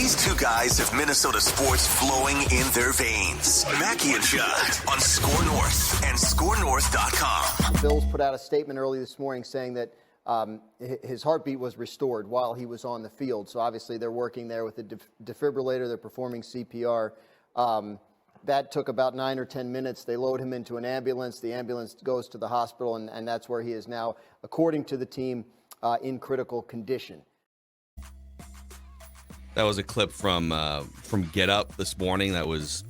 These two guys have Minnesota sports flowing in their veins. Mackey and Judd on Score North and ScoreNorth.com. The Bills put out a statement early this morning saying that his heartbeat was restored while he was on the field. So obviously they're working there with a defibrillator. They're performing CPR. That took about 9 or 10 minutes. They load him into an ambulance. The ambulance goes to the hospital, and that's where he is now, according to the team, in critical condition. That was a clip from Get Up this morning. That was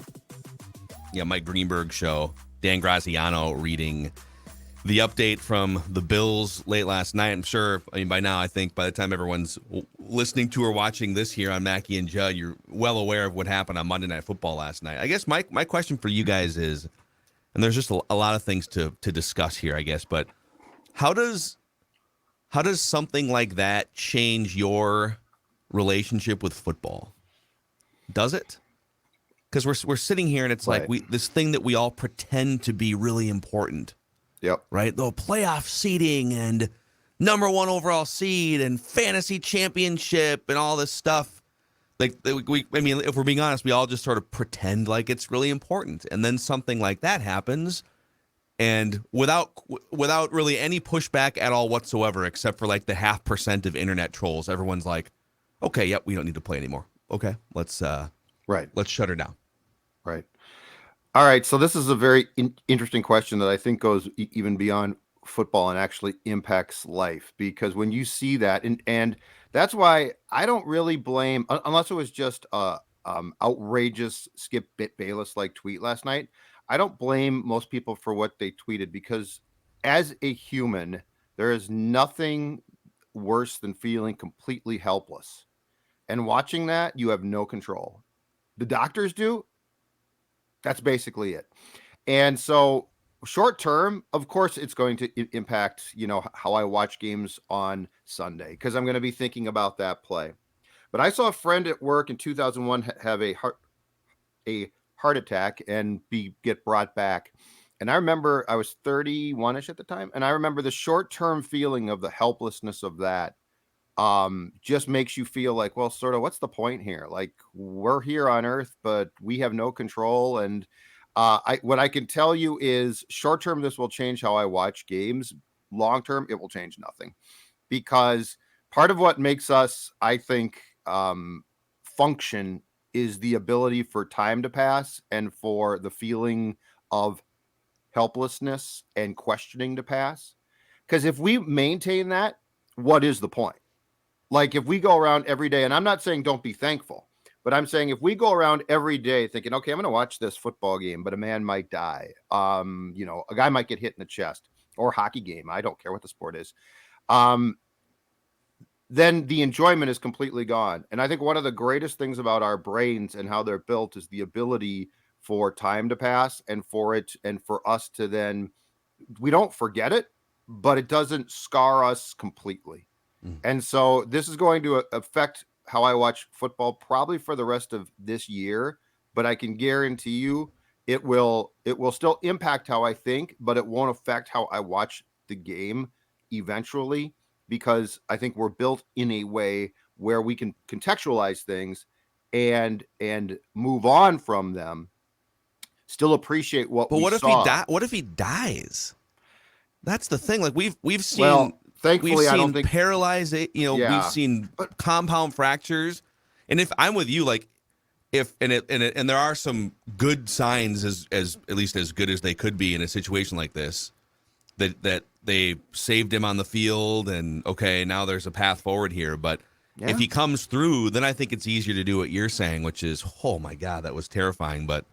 Mike Greenberg show. Dan Graziano reading the update from the Bills late last night. I'm sure, by now, I think by the time everyone's listening to or watching this here on Mackey and Judd, you're well aware of what happened on Monday Night Football last night. I guess my question for you guys is, and there's just a lot of things to discuss here, I guess, but how does something like that change your relationship with football? Does it? Because we're sitting here and it's right. like this thing that we all pretend to be really important. Yep. Right? The playoff seeding and number 1 overall seed and fantasy championship and all this stuff. If we're being honest, we all just sort of pretend like it's really important. And then something like that happens, and without really any pushback at all whatsoever, except for like the 0.5% of internet trolls, everyone's like, okay, yep, we don't need to play anymore. Okay, let's shut her down. Right. All right. So this is a very interesting question that I think goes even beyond football and actually impacts life, because when you see that, and that's why I don't really blame, unless it was just a outrageous Skip Bayless like tweet last night. I don't blame most people for what they tweeted, because as a human, there is nothing worse than feeling completely helpless. And watching that, you have no control. The doctors do. That's basically it. And so short term, of course, it's going to impact, how I watch games on Sunday, because I'm going to be thinking about that play. But I saw a friend at work in 2001 have a heart attack and get brought back. And I remember I was 31-ish at the time. And I remember the short-term feeling of the helplessness of that just makes you feel like, well, sort of, what's the point here? Like, we're here on Earth, but we have no control. And what I can tell you is, short term, this will change how I watch games. Long term, it will change nothing, because part of what makes us, I think, function is the ability for time to pass and for the feeling of helplessness and questioning to pass. Because if we maintain that, what is the point? Like, if we go around every day, and I'm not saying don't be thankful, but I'm saying if we go around every day thinking, okay, I'm going to watch this football game, but a man might die. A guy might get hit in the chest, or hockey game. I don't care what the sport is. Then the enjoyment is completely gone. And I think one of the greatest things about our brains and how they're built is the ability for time to pass, and for us to then, we don't forget it, but it doesn't scar us completely. And so this is going to affect how I watch football probably for the rest of this year, but I can guarantee you it will still impact how I think, but it won't affect how I watch the game eventually, because I think we're built in a way where we can contextualize things and move on from them, still appreciate what we saw. What if he dies? That's the thing. Like, we've seen. Well, thankfully, we've I don't seen think paralyzed. We've seen compound fractures, and if I'm with you, like, and there are some good signs, as at least as good as they could be in a situation like this, that they saved him on the field, and okay, now there's a path forward here. But if he comes through, then I think it's easier to do what you're saying, which is, oh my God, that was terrifying. But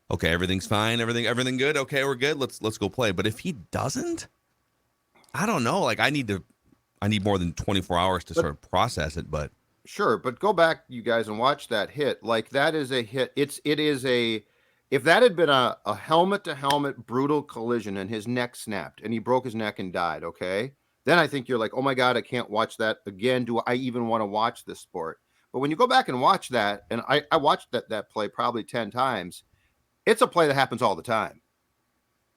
okay, everything's fine, everything good. Okay, we're good. Let's go play. But if he doesn't, I don't know. Like, I need more than 24 hours to sort of process it, but sure. But go back, you guys, and watch that hit. Like, that is a hit. If that had been a helmet to helmet brutal collision and his neck snapped and he broke his neck and died, okay, then I think you're like, oh my God, I can't watch that again. Do I even want to watch this sport? But when you go back and watch that, and I watched that play probably 10 times, it's a play that happens all the time.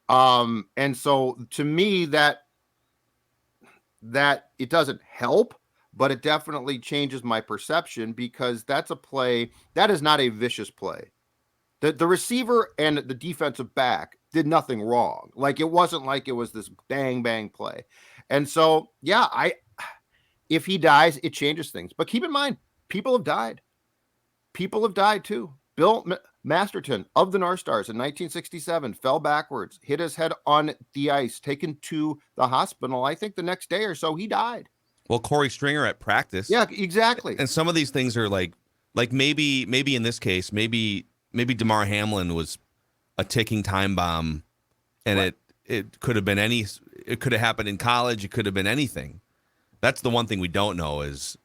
And so to me, that it doesn't help, but it definitely changes my perception because that's a play that is not a vicious play. The receiver and the defensive back did nothing wrong. Like, it wasn't like it was this bang bang play. And so, yeah, if he dies, it changes things. But keep in mind, people have died. People have died too. Bill Masterton of the North Stars in 1967 fell backwards, hit his head on the ice, taken to the hospital. I think the next day or so he died. Well, Corey Stringer at practice. Yeah, exactly. And some of these things are like maybe in this case, maybe Damar Hamlin was a ticking time bomb, and right. it could have been it could have happened in college. It could have been anything. That's the one thing we don't know is,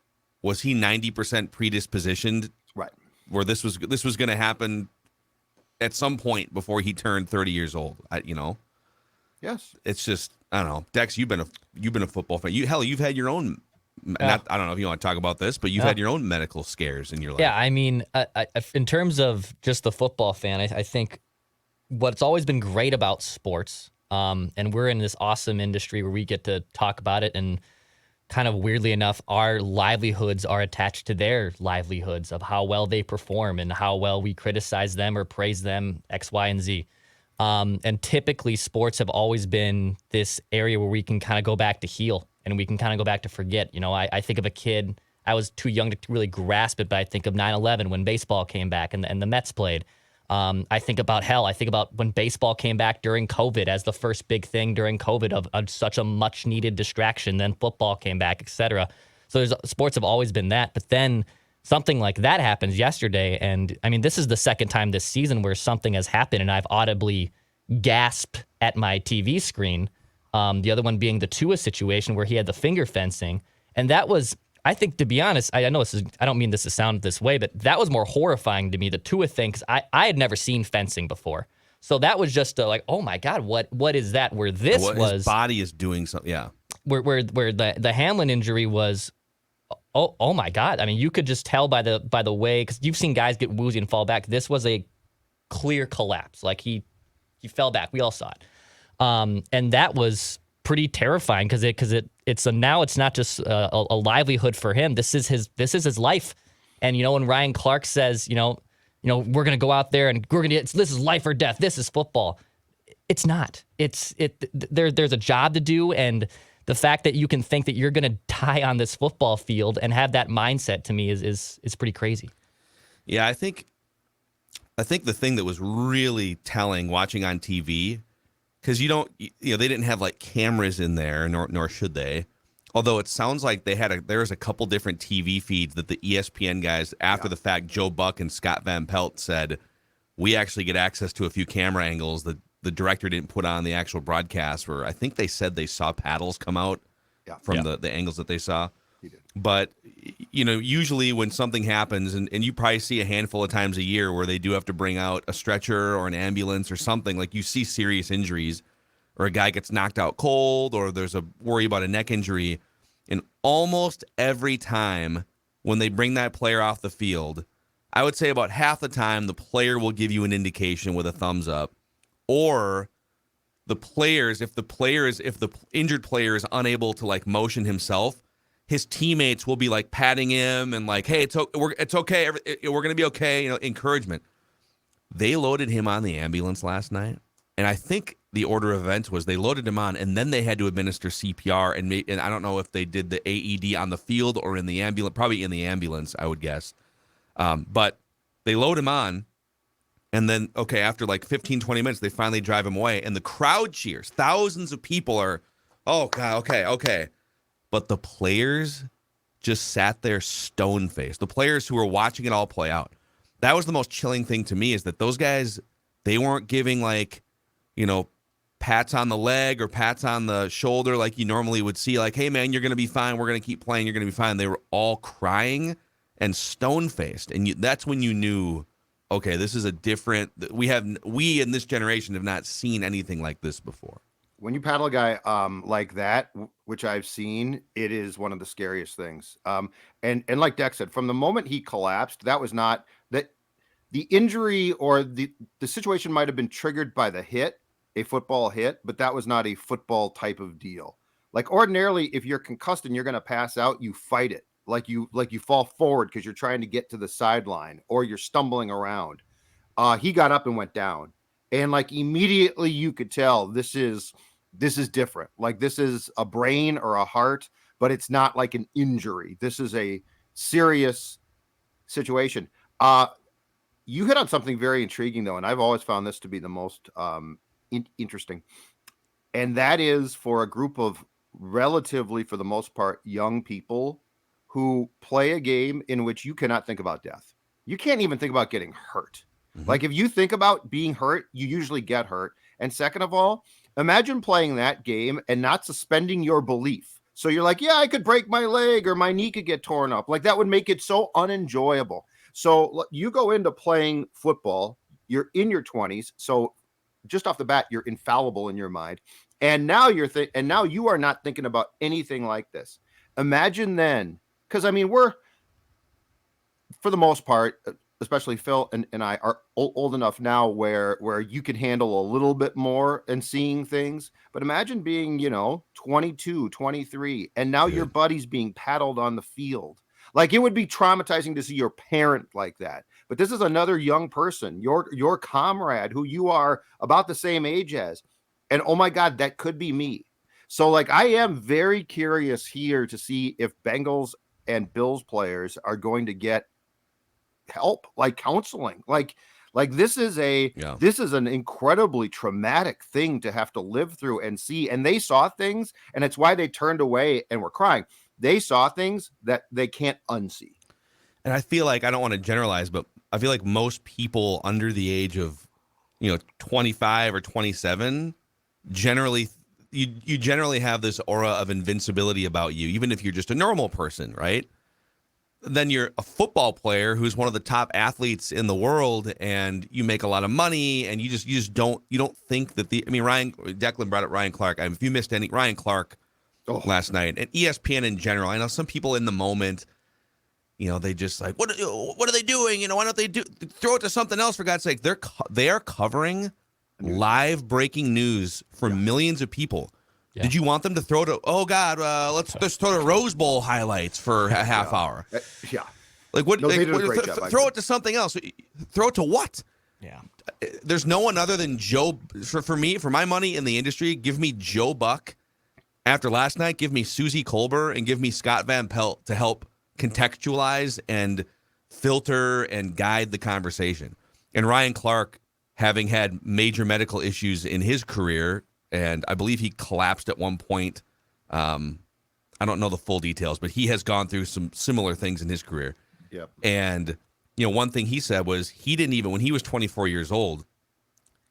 was he 90% predispositioned? Right. Where this was going to happen at some point before he turned 30 years old. Yes. It's just, I don't know. Dex, you've been a football fan. You've had your own. I don't know if you want to talk about this, but you've had your own medical scares in your life. Yeah, I mean, in terms of just the football fan, I think what's always been great about sports, and we're in this awesome industry where we get to talk about it, and kind of weirdly enough, our livelihoods are attached to their livelihoods of how well they perform and how well we criticize them or praise them, X, Y, and Z. And typically, sports have always been this area where we can kind of go back to heal and we can kind of go back to forget. I think of a kid, I was too young to really grasp it, but I think of 9/11 when baseball came back and the Mets played. I think about when baseball came back during COVID as the first big thing during COVID of such a much needed distraction. Then football came back, etc. So sports have always been that. But then something like that happens yesterday. And I mean, this is the second time this season where something has happened and I've audibly gasped at my TV screen. The other one being the Tua situation where he had the finger fencing. And that was, I think, to be honest, I know I don't mean this to sound this way, but that was more horrifying to me, the Tua thing, because I had never seen fencing before. So that was just like, oh my God, what is that? Where this was, his body is doing something, yeah. Where the Hamlin injury was, oh my God. I mean, you could just tell by the way, because you've seen guys get woozy and fall back. This was a clear collapse. Like he fell back. We all saw it, and that was pretty terrifying because now it's not just a livelihood for him. This is his life. And when Ryan Clark says, we're gonna go out there and this is life or death. This is football. It's not. There's a job to do, and the fact that you can think that you're gonna die on this football field and have that mindset, to me is pretty crazy. Yeah, I think the thing that was really telling watching on TV, because they didn't have like cameras in there, nor should they. Although it sounds like there was a couple different TV feeds that the ESPN guys, after the fact, Joe Buck and Scott Van Pelt said, we actually get access to a few camera angles that the director didn't put on the actual broadcast, where I think they said they saw paddles come out from the angles that they saw. He did. But, usually when something happens, and you probably see a handful of times a year where they do have to bring out a stretcher or an ambulance or something, like you see serious injuries or a guy gets knocked out cold or there's a worry about a neck injury. And almost every time when they bring that player off the field, I would say about half the time the player will give you an indication with a thumbs up, or the players, if the injured player is unable to like motion himself, his teammates will be like patting him and like, hey, it's okay. We're going to be okay. Encouragement. They loaded him on the ambulance last night. And I think the order of events was they loaded him on and then they had to administer CPR. And I don't know if they did the AED on the field or in the ambulance, probably in the ambulance, I would guess. But they load him on. And then, after like 15, 20 minutes, they finally drive him away. And the crowd cheers. Thousands of people are, oh, God, okay. But the players just sat there stone-faced. The players who were watching it all play out. That was the most chilling thing to me, is that those guys, they weren't giving like, pats on the leg or pats on the shoulder like you normally would see. Like, hey, man, you're going to be fine. We're going to keep playing. You're going to be fine. They were all crying and stone-faced. And that's when you knew, okay, this is a different – we in this generation have not seen anything like this before. When you paddle a guy like that, which I've seen, it is one of the scariest things. And like Dex said, from the moment he collapsed, that was not that the injury or the situation might have been triggered by the hit, a football hit, but that was not a football type of deal. Like ordinarily, if you're concussed and you're going to pass out, you fight it. like you fall forward because you're trying to get to the sideline or you're stumbling around. He got up and went down, and like immediately you could tell this is different. Like this is a brain or a heart, but it's not like an injury. This is a serious situation. You hit on something very intriguing though, and I've always found this to be the most interesting, and that is for a group of relatively, for the most part, young people who play a game in which you cannot think about death. You can't even think about getting hurt. Like if you think about being hurt, you usually get hurt. And second of all, imagine playing that game and not suspending your belief. So you're like, yeah, I could break my leg or my knee could get torn up. Like that would make it so unenjoyable. So you go into playing football, you're in your 20s. So just off the bat, you're infallible in your mind. And now now you are not thinking about anything like this. Imagine then, because I mean, we're, for the most part, especially Phil and I are old enough now where you can handle a little bit more and seeing things. But imagine being, 22, 23, and now your buddy's being paddled on the field. Like it would be traumatizing to see your parent like that. But this is another young person, your comrade who you are about the same age as. And oh my God, that could be me. So like I am very curious here to see if Bengals and Bills players are going to get help, like counseling. Like this is an incredibly traumatic thing to have to live through and see. And they saw things, and it's why they turned away and were crying. They saw things that they can't unsee. And I feel like, I don't want to generalize, but I feel like most people under the age of, 25 or 27, generally, you generally have this aura of invincibility about you, even if you're just a normal person, right? Then you're a football player who's one of the top athletes in the world, and you make a lot of money, and you just don't think that Declan brought up Ryan Clark. If you missed Ryan Clark last night, and ESPN in general, I know some people in the moment, they just like, what are they doing? Why don't they throw it to something else, for God's sake? They are covering live breaking news for millions of people. Yeah. Did you want them to throw to, oh God, let's throw to Rose Bowl highlights for a half hour? Yeah. Like what? No, throw it to something else. Throw it to what? Yeah. There's no one other than Joe. For me, for my money in the industry, give me Joe Buck. After last night, give me Susie Colbert and give me Scott Van Pelt to help contextualize and filter and guide the conversation. And Ryan Clark, having had major medical issues in his career, and I believe he collapsed at one point. I don't know the full details, but he has gone through some similar things in his career. Yep. And, one thing he said was he didn't even, when he was 24 years old,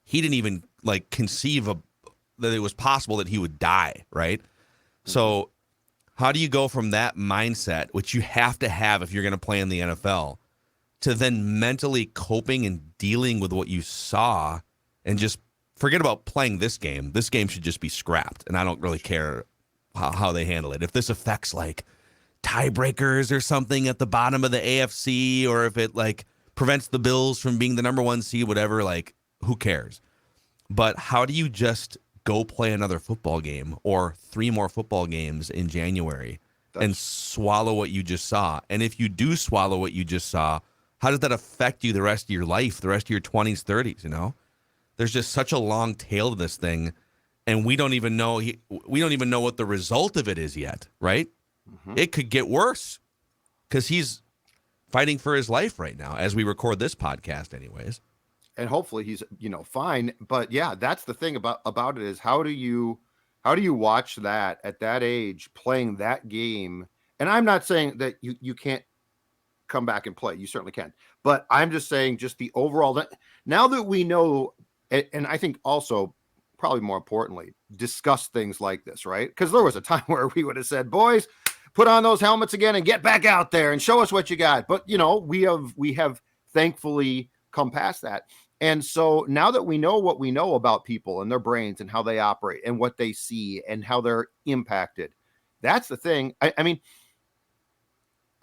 he didn't even conceive that it was possible that he would die, right? Mm-hmm. So how do you go from that mindset, which you have to have if you're going to play in the NFL, to then mentally coping and dealing with what you saw and just forget about playing this game. This game should just be scrapped, and I don't really care how they handle it. If this affects tiebreakers or something at the bottom of the AFC, or if it prevents the Bills from being the number one seed, whatever, who cares? But how do you just go play another football game or 3 more football games in January and swallow what you just saw? And if you do swallow what you just saw, how does that affect you the rest of your life, the rest of your 20s, 30s, There's just such a long tail to this thing, and we don't even know what the result of it is yet, right? Mm-hmm. It could get worse because he's fighting for his life right now as we record this podcast anyways. And hopefully he's, fine. But yeah, that's the thing about it is how do you watch that at that age playing that game? And I'm not saying that you can't come back and play. You certainly can. But I'm just saying just the overall, now that we know, and I think also probably more importantly, discuss things like this, right? Because there was a time where we would have said, boys, put on those helmets again and get back out there and show us what you got. But, we have thankfully come past that. And so now that we know what we know about people and their brains and how they operate and what they see and how they're impacted, that's the thing. I mean,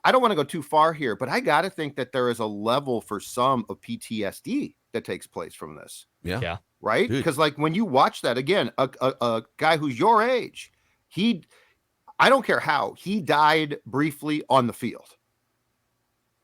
I don't want to go too far here, but I got to think that there is a level for some of PTSD that takes place from this. Yeah. Right? Because when you watch that again, a guy who's your age, I don't care how, he died briefly on the field.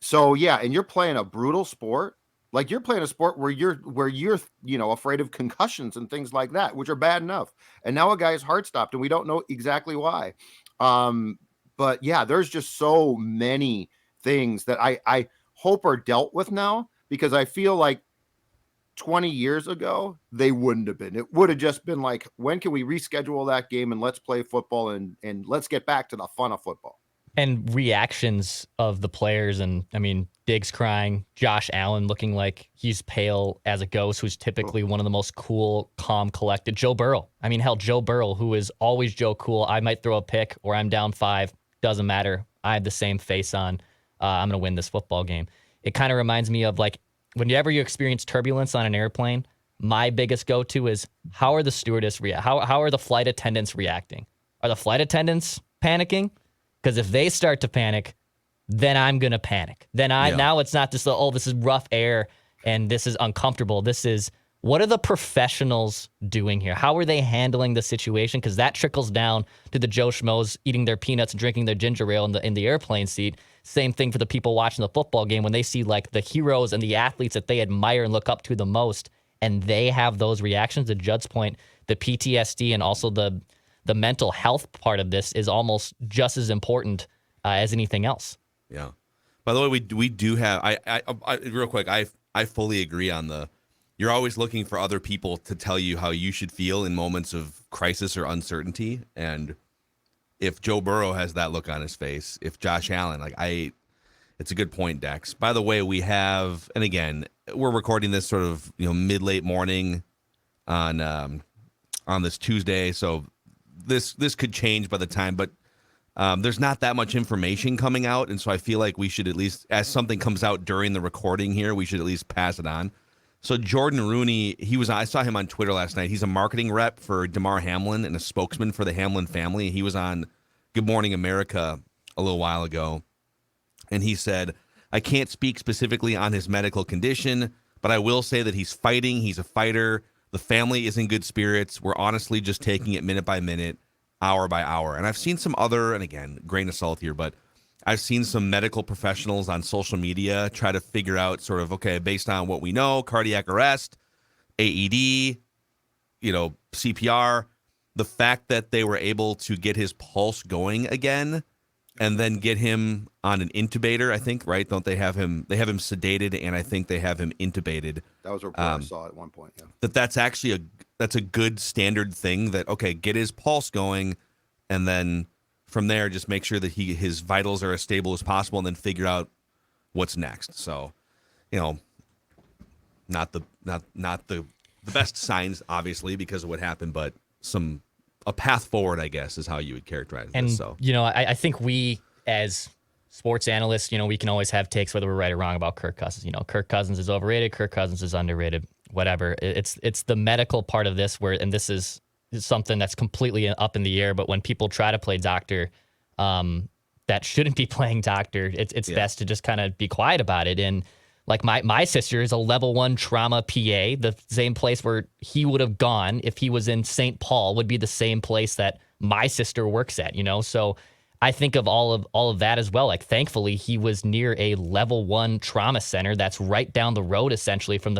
So yeah, and you're playing a brutal sport. Like you're playing a sport where you're afraid of concussions and things like that, which are bad enough. And now a guy's heart stopped and we don't know exactly why. But yeah, there's just so many things that I hope are dealt with now, because I feel like 20 years ago, they wouldn't have been. It would have just been like, when can we reschedule that game and let's play football and let's get back to the fun of football. And reactions of the players, and I mean, Diggs crying, Josh Allen looking like he's pale as a ghost, who's typically one of the most cool, calm, collected. Joe Burrow. I mean, hell, Joe Burrow, who is always Joe Cool. I might throw a pick or I'm down 5. Doesn't matter. I have the same face on. I'm going to win this football game. It kind of reminds me of like whenever you experience turbulence on an airplane, my biggest go-to is how are the stewardess how are the flight attendants reacting? Are the flight attendants panicking? Because if they start to panic, then I'm going to panic. Then now it's not just, this is rough air and this is uncomfortable. This is, what are the professionals doing here? How are they handling the situation? Because that trickles down to the Joe Schmoes eating their peanuts and drinking their ginger ale in the airplane seat. Same thing for the people watching the football game when they see like the heroes and the athletes that they admire and look up to the most, and they have those reactions. To Judd's point, the PTSD and also the mental health part of this is almost just as important as anything else. Yeah. By the way, we do have. I real quick. I fully agree on the. You're always looking for other people to tell you how you should feel in moments of crisis or uncertainty, and if Joe Burrow has that look on his face, if Josh Allen, it's a good point, Dex. By the way, we have, and again, we're recording this sort of mid-late morning on this Tuesday, so this could change by the time, but there's not that much information coming out, and so I feel like we should at least, as something comes out during the recording here, we should at least pass it on. So Jordan Rooney, I saw him on Twitter last night. He's a marketing rep for Damar Hamlin and a spokesman for the Hamlin family. He was on Good Morning America a little while ago, and he said, I can't speak specifically on his medical condition, but I will say that he's fighting. He's a fighter. The family is in good spirits. We're honestly just taking it minute by minute, hour by hour. And I've seen some other, and again, grain of salt here, but I've seen some medical professionals on social media try to figure out sort of, okay, based on what we know, cardiac arrest, AED, CPR, the fact that they were able to get his pulse going again and then get him on an intubator, I think, right? Don't they have him? They have him sedated, and I think they have him intubated. That was a report I saw at one point, yeah. That's actually that's a good standard thing that, okay, get his pulse going, and then from there, just make sure that his vitals are as stable as possible, and then figure out what's next. So, not the best signs, obviously, because of what happened, but a path forward, I guess, is how you would characterize and, this. So, I think we as sports analysts, we can always have takes whether we're right or wrong about Kirk Cousins. Kirk Cousins is overrated, Kirk Cousins is underrated, whatever. It's the medical part of this and this is something that's completely up in the air. But when people try to play doctor, that shouldn't be playing doctor. It's best to just kind of be quiet about it. And like my sister is a level 1 trauma PA. The same place where he would have gone if he was in St. Paul would be the same place that my sister works at. So I think of all of that as well. Like, thankfully, he was near a level 1 trauma center that's right down the road, essentially, from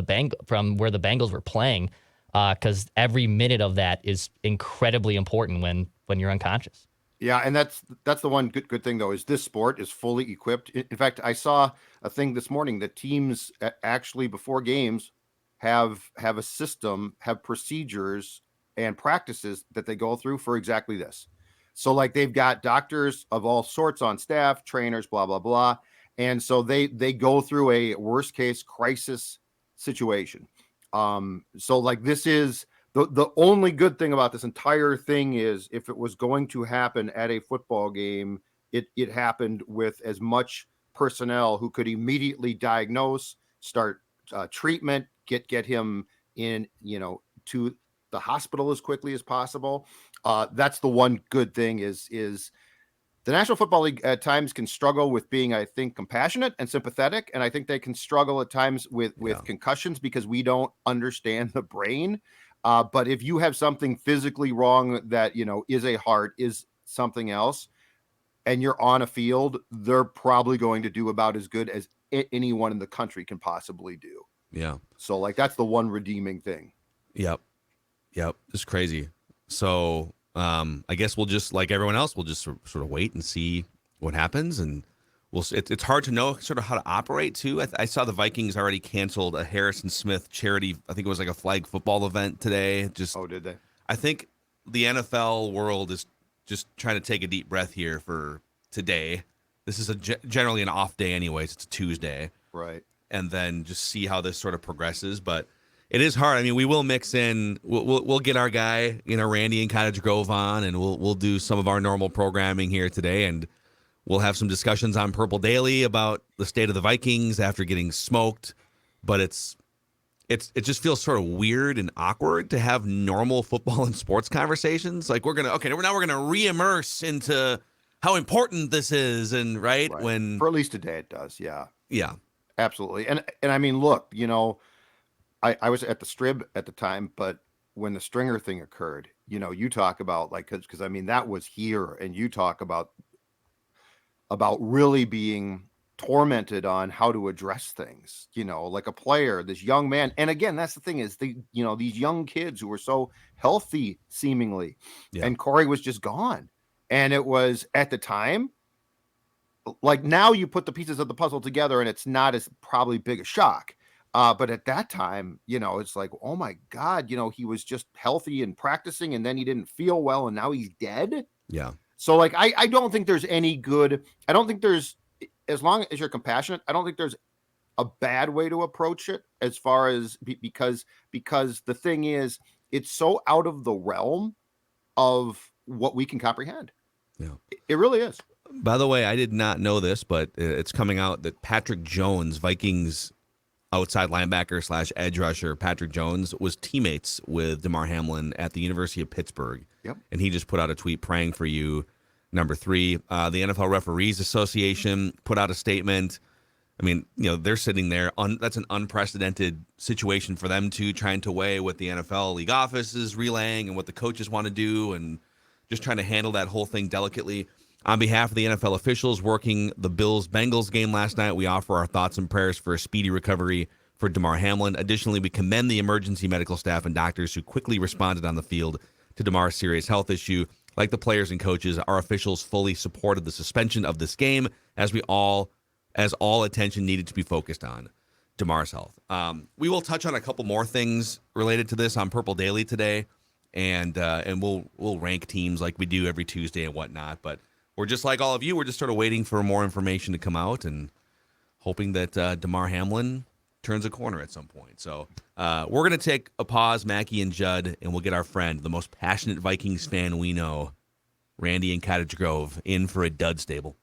where the Bengals were playing. Because every minute of that is incredibly important when you're unconscious. Yeah, and that's the one good thing, though, is this sport is fully equipped. In fact, I saw a thing this morning that teams actually before games have a system, have procedures and practices that they go through for exactly this. So like they've got doctors of all sorts on staff, trainers, blah, blah, blah. And so they go through a worst case crisis situation. So like this is the only good thing about this entire thing is if it was going to happen at a football game, it happened with as much personnel who could immediately diagnose, start treatment, get him in, to the hospital as quickly as possible. That's the one good thing is the National Football League at times can struggle with being, I think, compassionate and sympathetic. And I think they can struggle at times with concussions because we don't understand the brain. But if you have something physically wrong that, is a heart, is something else, and you're on a field, they're probably going to do about as good as anyone in the country can possibly do. Yeah. So like that's the one redeeming thing. Yep. It's crazy. So I guess we'll just, like everyone else, we'll just sort of wait and see what happens, and it's hard to know sort of how to operate too. I saw the Vikings already canceled a Harrison Smith charity. I think it was like a flag football event today. Did they? I think the NFL world is just trying to take a deep breath here for today. This is generally an off day anyways. It's a Tuesday. Right. And then just see how this sort of progresses. But it is hard. I mean, we will mix in. We'll get our guy, Randy in Cottage Grove on, and we'll do some of our normal programming here today, and we'll have some discussions on Purple Daily about the state of the Vikings after getting smoked. But it just feels sort of weird and awkward to have normal football and sports conversations. Like we're gonna re-immerse into how important this is, and right when for at least today it does. Yeah, absolutely. And I mean, look, I was at the Strib at the time, but when the Stringer thing occurred, you talk about like because I mean that was here, and you talk about really being tormented on how to address things, like a player, this young man. And again, that's the thing is these young kids who were so healthy seemingly, and Corey was just gone. And it was at the time, like now you put the pieces of the puzzle together and it's not as probably big a shock. But at that time, it's like, oh my God, he was just healthy and practicing, and then he didn't feel well, and now he's dead. Yeah. So like, I don't think there's any good. I don't think there's, as long as you're compassionate, I don't think there's a bad way to approach it as far as because the thing is, it's so out of the realm of what we can comprehend. Yeah, it really is. By the way, I did not know this, but it's coming out that Patrick Jones, Vikings outside linebacker / edge rusher, Patrick Jones was teammates with Damar Hamlin at the University of Pittsburgh. Yep. And he just put out a tweet praying for you. Number 3, the NFL Referees Association put out a statement. I mean, they're sitting there. That's an unprecedented situation for them too, trying to weigh what the NFL league office is relaying and what the coaches want to do, and just trying to handle that whole thing delicately. On behalf of the NFL officials working the Bills-Bengals game last night, we offer our thoughts and prayers for a speedy recovery for Damar Hamlin. Additionally, we commend the emergency medical staff and doctors who quickly responded on the field to Damar's serious health issue. Like the players and coaches, our officials fully supported the suspension of this game as all attention needed to be focused on Damar's health. We will touch on a couple more things related to this on Purple Daily today, and we'll rank teams like we do every Tuesday and whatnot. But we're just like all of you. We're just sort of waiting for more information to come out and hoping that Damar Hamlin turns a corner at some point. So we're going to take a pause, Mackey and Judd, and we'll get our friend, the most passionate Vikings fan we know, Randy in Cottage Grove, in for a dud stable.